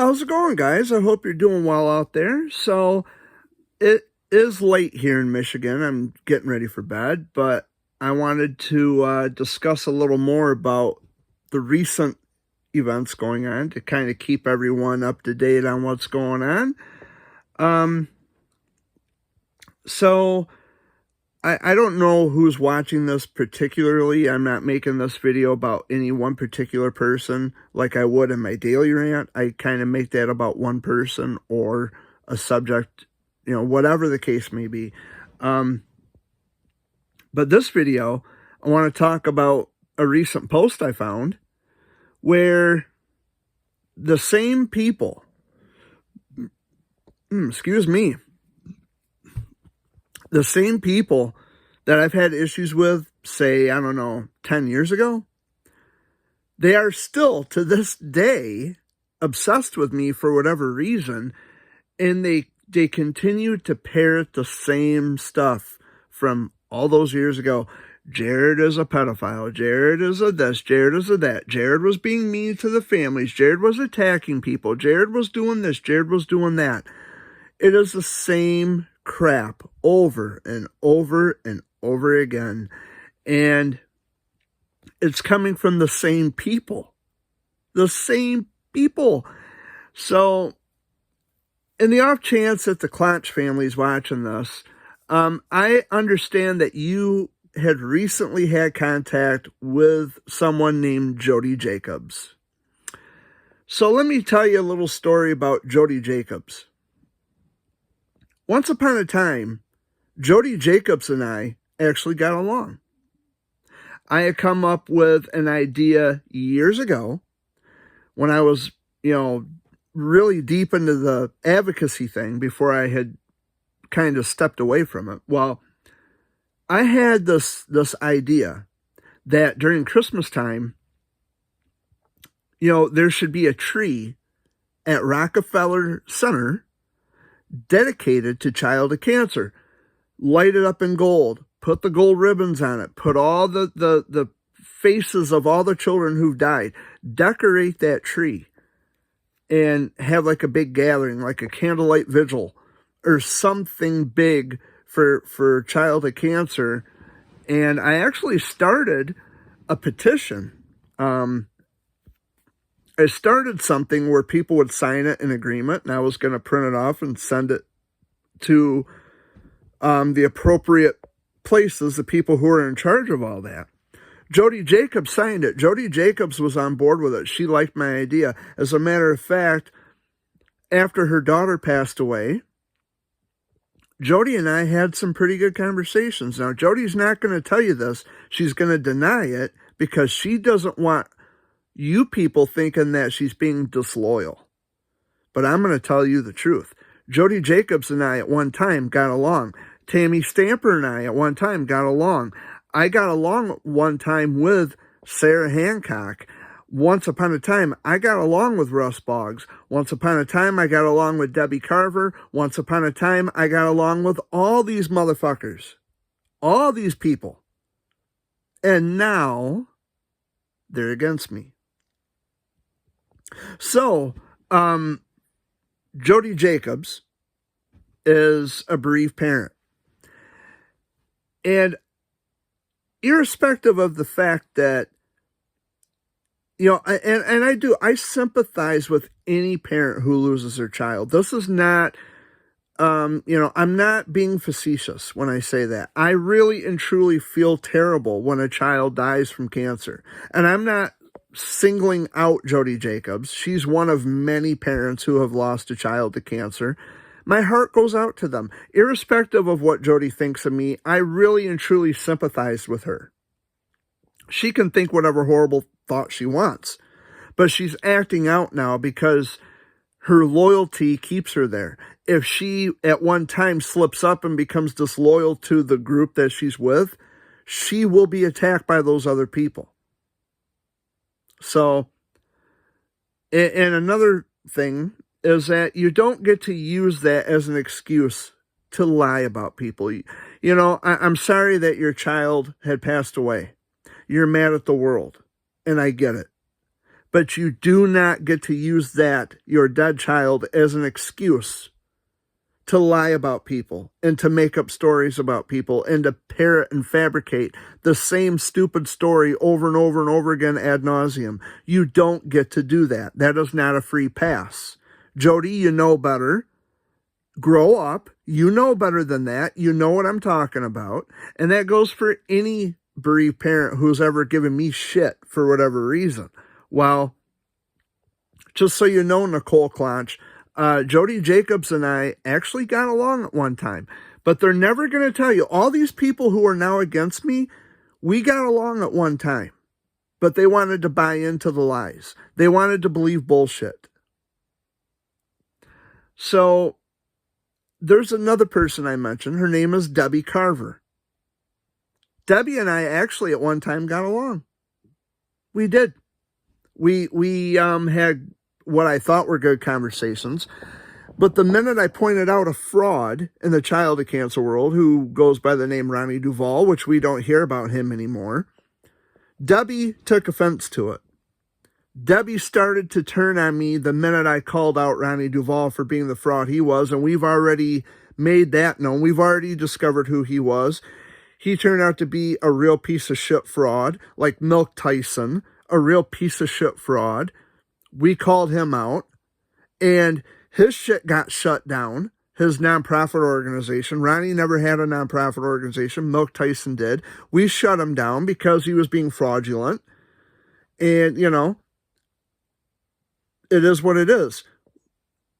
How's it going, guys? I hope you're doing well out there. So, it is late here in Michigan. I'm getting ready for bed, but I wanted to discuss a little more about the recent events going on to kind of keep everyone up to date on what's going on. Um, so, I don't know who's watching this particularly. I'm not making this video about any one particular person like I would in my daily rant. I kind of make that about one person or a subject, whatever the case may be. Um, but this video, I want to talk about a recent post I found where the same people, excuse me, the same people that I've had issues with, say, I don't know, 10 years ago, they are still to this day obsessed with me for whatever reason, and they continue to parrot the same stuff from all those years ago. Jared is a pedophile. Jared is a this. Jared is a that. Jared was being mean to the families. Jared was attacking people. Jared was doing this. Jared was doing that. It is the same crap over and over and over again. And it's coming from the same people. The same people. So, in the off chance that the Klotch family is watching this, I understand that you had recently had contact with someone named Jody Jacobs. So let me tell you a little story about Jody Jacobs. Once upon a time, Jody Jacobs and I actually got along. I had come up with an idea years ago when I was, really deep into the advocacy thing before I had kind of stepped away from it. Well, I had this idea that during Christmas time, there should be a tree at Rockefeller Center dedicated to childhood cancer. Light it up in gold. Put the gold ribbons on it. Put all the faces of all the children who've died. Decorate that tree. And have like a big gathering, like a candlelight vigil. Or something big for childhood cancer. And I actually started a petition. I started something where people would sign it in agreement, and I was going to print it off and send it to the appropriate places, the people who are in charge of all that. Jody Jacobs signed it. Jody Jacobs was on board with it. She liked my idea. As a matter of fact, after her daughter passed away, Jody and I had some pretty good conversations. Now, Jody's not going to tell you this. She's going to deny it because she doesn't want you people thinking that she's being disloyal. But I'm going to tell you the truth. Jody Jacobs and I at one time got along. Tammy Stamper and I at one time got along. I got along one time with Sarah Hancock. Once upon a time, I got along with Russ Boggs. Once upon a time, I got along with Debbie Carver. Once upon a time, I got along with all these motherfuckers. All these people. And now, they're against me. So, Jody Jacobs is a bereaved parent. And irrespective of the fact that, I sympathize with any parent who loses their child. This is not, I'm not being facetious when I say that. I really and truly feel terrible when a child dies from cancer. And I'm not singling out Jody Jacobs. She's one of many parents who have lost a child to cancer. My heart goes out to them. Irrespective of what Jody thinks of me, I really and truly sympathize with her. She can think whatever horrible thought she wants, but she's acting out now because her loyalty keeps her there. If she at one time slips up and becomes disloyal to the group that she's with, she will be attacked by those other people. So, and another thing is that you don't get to use that as an excuse to lie about people. I'm sorry that your child had passed away. You're mad at the world, and I get it. But you do not get to use that, your dead child, as an excuse to lie about people and to make up stories about people and to parrot and fabricate the same stupid story over and over and over again ad nauseum. You don't get to do that. That is not a free pass. Jody, you know better. Grow up. You know better than that. You know what I'm talking about. And that goes for any bereaved parent who's ever given me shit for whatever reason. Well, just so you know, Nicole Clonch, Jody Jacobs and I actually got along at one time, but they're never going to tell you. All these people who are now against me, we got along at one time, but they wanted to buy into the lies. They wanted to believe bullshit. So there's another person I mentioned. Her name is Debbie Carver. Debbie and I actually at one time got along. We did. We had what I thought were good conversations. But the minute I pointed out a fraud in the child cancer world who goes by the name Ronnie Duvall, which we don't hear about him anymore, Debbie took offense to it. Debbie started to turn on me the minute I called out Ronnie Duvall for being the fraud he was, and we've already made that known. We've already discovered who he was. He turned out to be a real piece of shit fraud, like Milk Tyson, a real piece of shit fraud. We called him out, and his shit got shut down, his nonprofit organization. Ronnie never had a nonprofit organization. Milk Tyson did. We shut him down because he was being fraudulent. And, you know, it is what it is.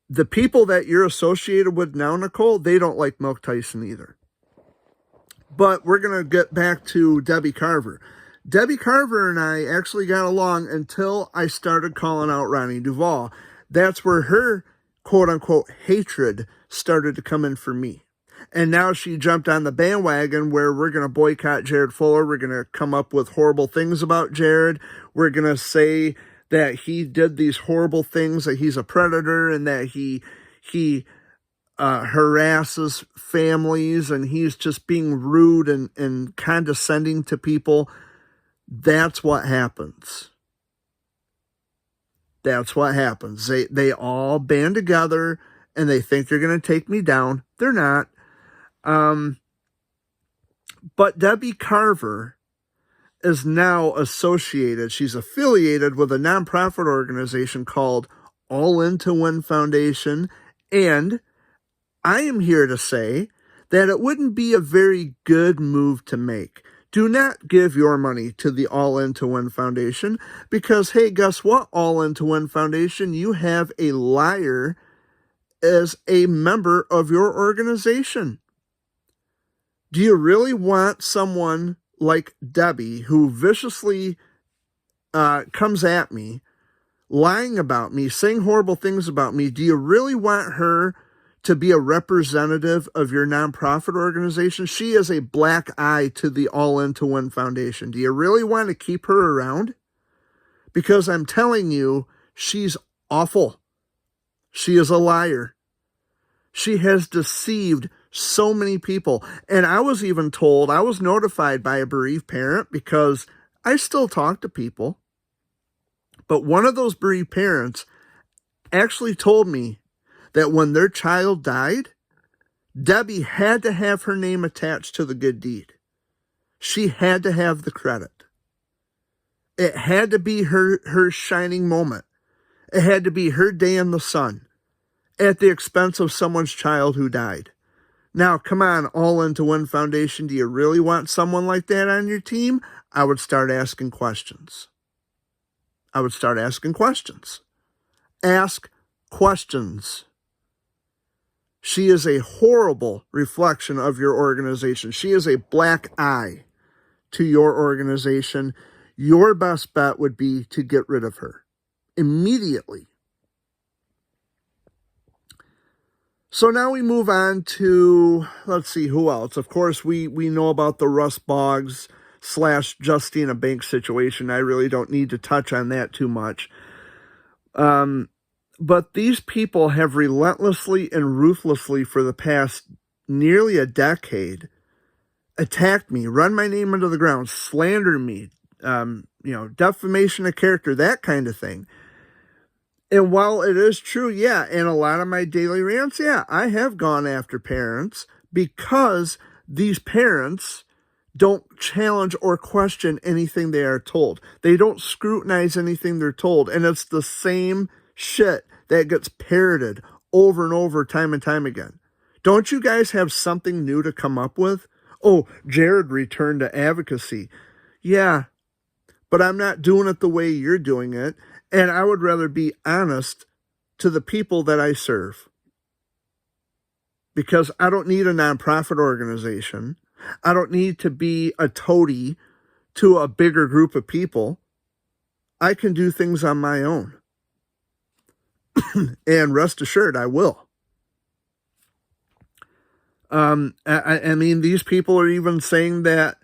The people that you're associated with now, Nicole, they don't like Milk Tyson either. But we're going to get back to Debbie Carver. Debbie Carver and I actually got along until I started calling out Ronnie Duvall. That's where her quote-unquote hatred started to come in for me. And now she jumped on the bandwagon where we're going to boycott Jared Fuller. We're going to come up with horrible things about Jared. We're going to say that he did these horrible things, that he's a predator, and that he harasses families, and he's just being rude and condescending to people. That's what happens. That's what happens. They all band together and they think they're going to take me down. They're not. But Debbie Carver is now associated. She's affiliated with a nonprofit organization called All In to Win Foundation. And I am here to say that it wouldn't be a very good move to make. Do not give your money to the All In to Win Foundation because, hey, guess what, All In to Win Foundation? You have a liar as a member of your organization. Do you really want someone like Debbie, who viciously comes at me, lying about me, saying horrible things about me? Do you really want her to be a representative of your nonprofit organization? She is a black eye to the All In to Win Foundation. Do you really want to keep her around? Because I'm telling you, she's awful. She is a liar. She has deceived so many people. And I was even told, I was notified by a bereaved parent because I still talk to people. But one of those bereaved parents actually told me that when their child died, Debbie had to have her name attached to the good deed. She had to have the credit. It had to be her shining moment. It had to be her day in the sun at the expense of someone's child who died. Now, come on, All In to Win Foundation, do you really want someone like that on your team? I would start asking questions. Ask questions. She is a horrible reflection of your organization. She is a black eye to your organization. Your best bet would be to get rid of her immediately. So now we move on to, let's see, who else? Of course, we know about the Russ Boggs / Justina Banks situation. I really don't need to touch on that too much. But these people have relentlessly and ruthlessly for the past nearly a decade attacked me, run my name into the ground, slander me, defamation of character, that kind of thing. And while it is true, yeah, in a lot of my daily rants, yeah, I have gone after parents because these parents don't challenge or question anything they are told. They don't scrutinize anything they're told. And it's the same shit that gets parroted over and over, time and time again. Don't you guys have something new to come up with? Oh, Jared returned to advocacy. Yeah, but I'm not doing it the way you're doing it. And I would rather be honest to the people that I serve. Because I don't need a nonprofit organization. I don't need to be a toady to a bigger group of people. I can do things on my own. And rest assured, I will. I mean, these people are even saying that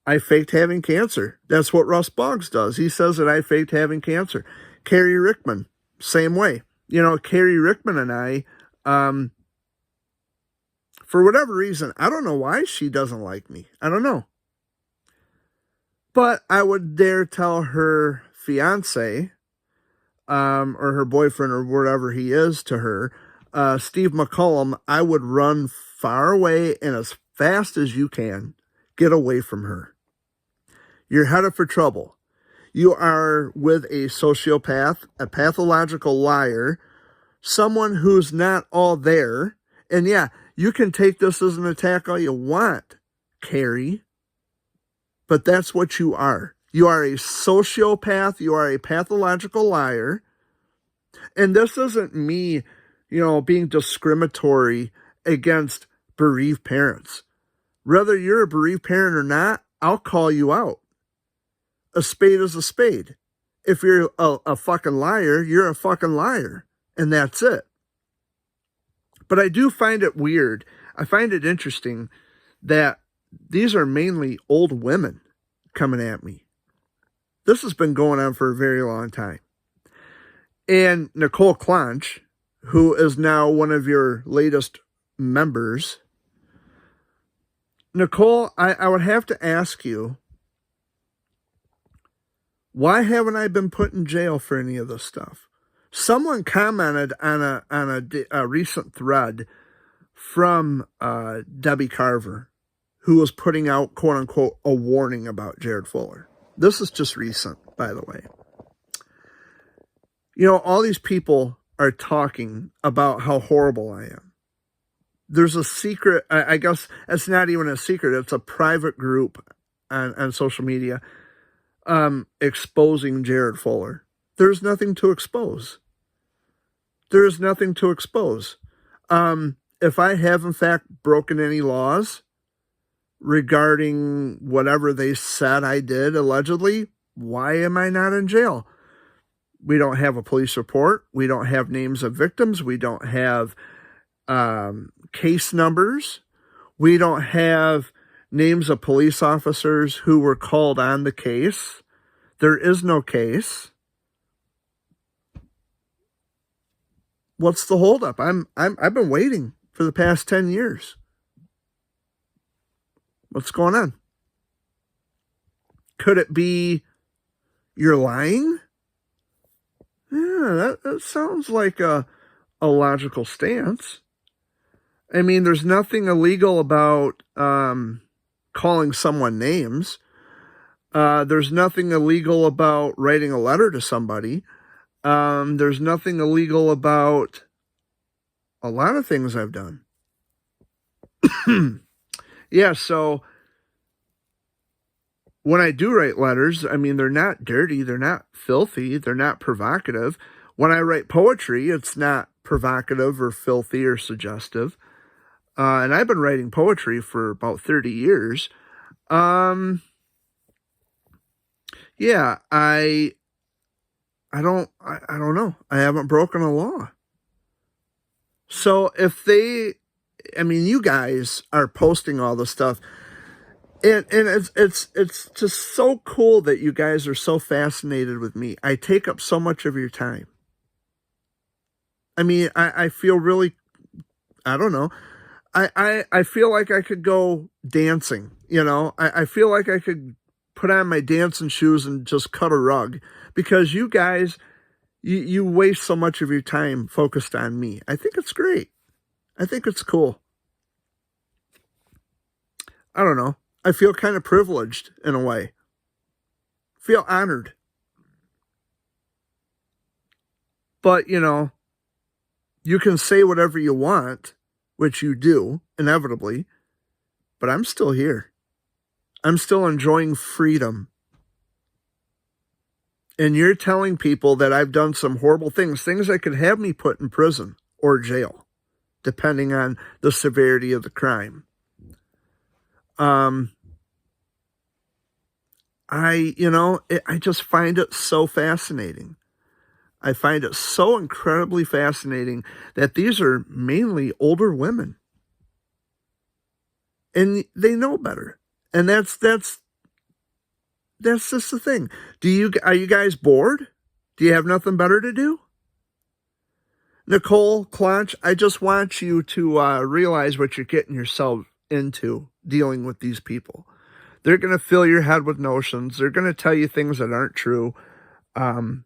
I faked having cancer. That's what Russ Boggs does. He says that I faked having cancer. Carrie Rickman, same way. Carrie Rickman and I, for whatever reason, I don't know why she doesn't like me. I don't know. But I would dare tell her fiance, or her boyfriend or whatever he is to her, Steve McCullum, I would run far away and as fast as you can. Get away from her. You're headed for trouble. You are with a sociopath, a pathological liar, someone who's not all there. And yeah, you can take this as an attack all you want, Carrie. But that's what you are. You are a sociopath. You are a pathological liar. And this isn't me, being discriminatory against bereaved parents. Whether you're a bereaved parent or not, I'll call you out. A spade is a spade. If you're a fucking liar, you're a fucking liar. And that's it. But I do find it weird. I find it interesting that these are mainly old women coming at me. This has been going on for a very long time. And Nicole Clonch, who is now one of your latest members, Nicole, I would have to ask you, why haven't I been put in jail for any of this stuff? Someone commented on a recent thread from Debbie Carver, who was putting out, quote unquote, a warning about Jared Fuller. This is just recent, by the way. All these people are talking about how horrible I am. There's a secret, I guess it's not even a secret, it's a private group on social media exposing Jared Fuller. There's nothing to expose. There is nothing to expose. If I have in fact broken any laws regarding whatever they said I did allegedly, why am I not in jail? We don't have a police report. We don't have names of victims. We don't have case numbers. We don't have names of police officers who were called on the case. There is no case. What's the holdup? I've been waiting for the past 10 years. What's going on? Could it be you're lying? Yeah, that sounds like a logical stance. I mean, there's nothing illegal about calling someone names. There's nothing illegal about writing a letter to somebody. There's nothing illegal about a lot of things I've done. Yeah, so when I do write letters, I mean, they're not dirty, they're not filthy, they're not provocative. When I write poetry, it's not provocative or filthy or suggestive. And I've been writing poetry for about 30 years. Yeah, I don't know. I haven't broken a law. So if you guys are posting all this stuff, and it's just so cool that you guys are so fascinated with me. I take up so much of your time. I mean, I feel really, I don't know. I feel like I could go dancing, I feel like I could put on my dancing shoes and just cut a rug, because you guys, you waste so much of your time focused on me. I think it's great. I think it's cool. I don't know. I feel kind of privileged in a way. Feel honored. But, you know, you can say whatever you want, which you do, inevitably, but I'm still here. I'm still enjoying freedom. And you're telling people that I've done some horrible things that could have me put in prison or jail, depending on the severity of the crime. I just find it so fascinating. I find it so incredibly fascinating that these are mainly older women. And they know better. And that's just the thing. Are you guys bored? Do you have nothing better to do? Nicole Clonch, I just want you to realize what you're getting yourself into dealing with these people. They're going to fill your head with notions. They're going to tell you things that aren't true. They're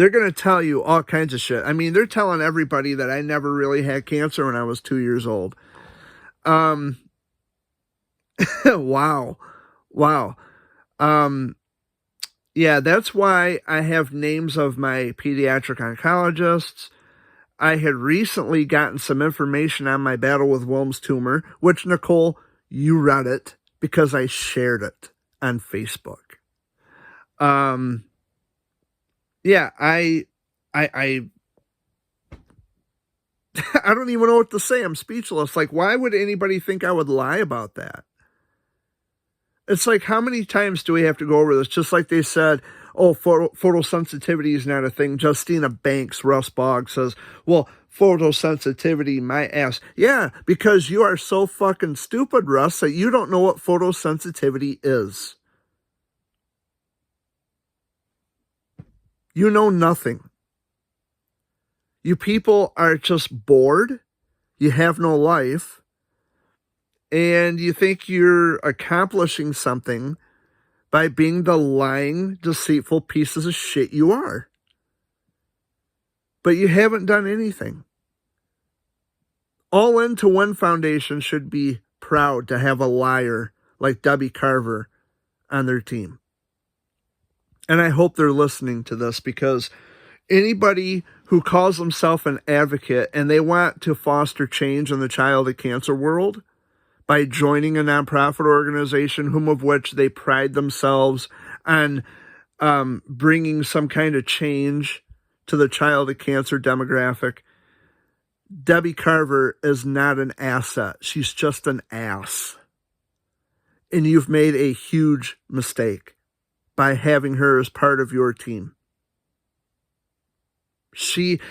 going to tell you all kinds of shit. I mean, they're telling everybody that I never really had cancer when I was 2 years old. Wow. Yeah, that's why I have names of my pediatric oncologists. I had recently gotten some information on my battle with Wilms tumor, which, Nicole, you read it because I shared it on Facebook. Yeah, I don't even know what to say. I'm speechless. Like, why would anybody think I would lie about that? It's like, how many times do we have to go over this? Just like they said, oh, photosensitivity is not a thing. Justina Banks, Russ Bogg says, well, photosensitivity, my ass. Yeah, because you are so fucking stupid, Russ, that you don't know what photosensitivity is. You know nothing. You people are just bored. You have no life. And you think you're accomplishing something by being the lying, deceitful pieces of shit you are. But you haven't done anything. All In to Win Foundation should be proud to have a liar like Debbie Carver on their team. And I hope they're listening to this, because anybody who calls themselves an advocate and they want to foster change in the childhood cancer world by joining a nonprofit organization, whom of which they pride themselves on bringing some kind of change to the childhood cancer demographic, Debbie Carver is not an asset. She's just an ass. And you've made a huge mistake by having her as part of your team. She,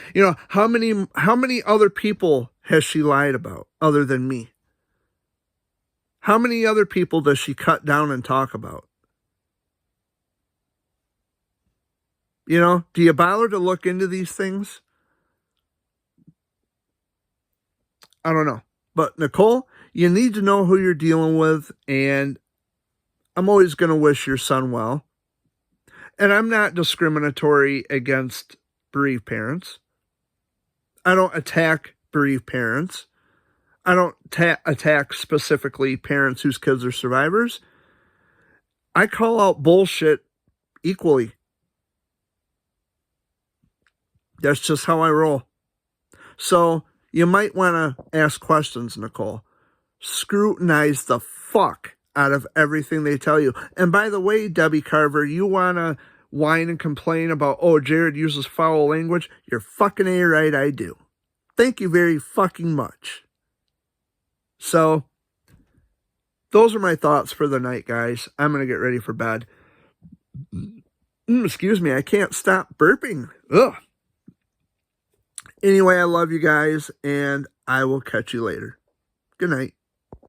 how many other people has she lied about other than me? How many other people does she cut down and talk about? Do you bother to look into these things? I don't know. But Nicole, you need to know who you're dealing with, and I'm always going to wish your son well. And I'm not discriminatory against bereaved parents. I don't attack bereaved parents. I don't attack specifically parents whose kids are survivors. I call out bullshit equally. That's just how I roll. So you might want to ask questions, Nicole. Scrutinize the fuck out of everything they tell you. And by the way, Debbie Carver, you want to whine and complain about, oh, Jared uses foul language? You're fucking A-right, I do. Thank you very fucking much. So, those are my thoughts for the night, guys. I'm going to get ready for bed. Excuse me, I can't stop burping. Ugh. Anyway, I love you guys, and I will catch you later. Good night.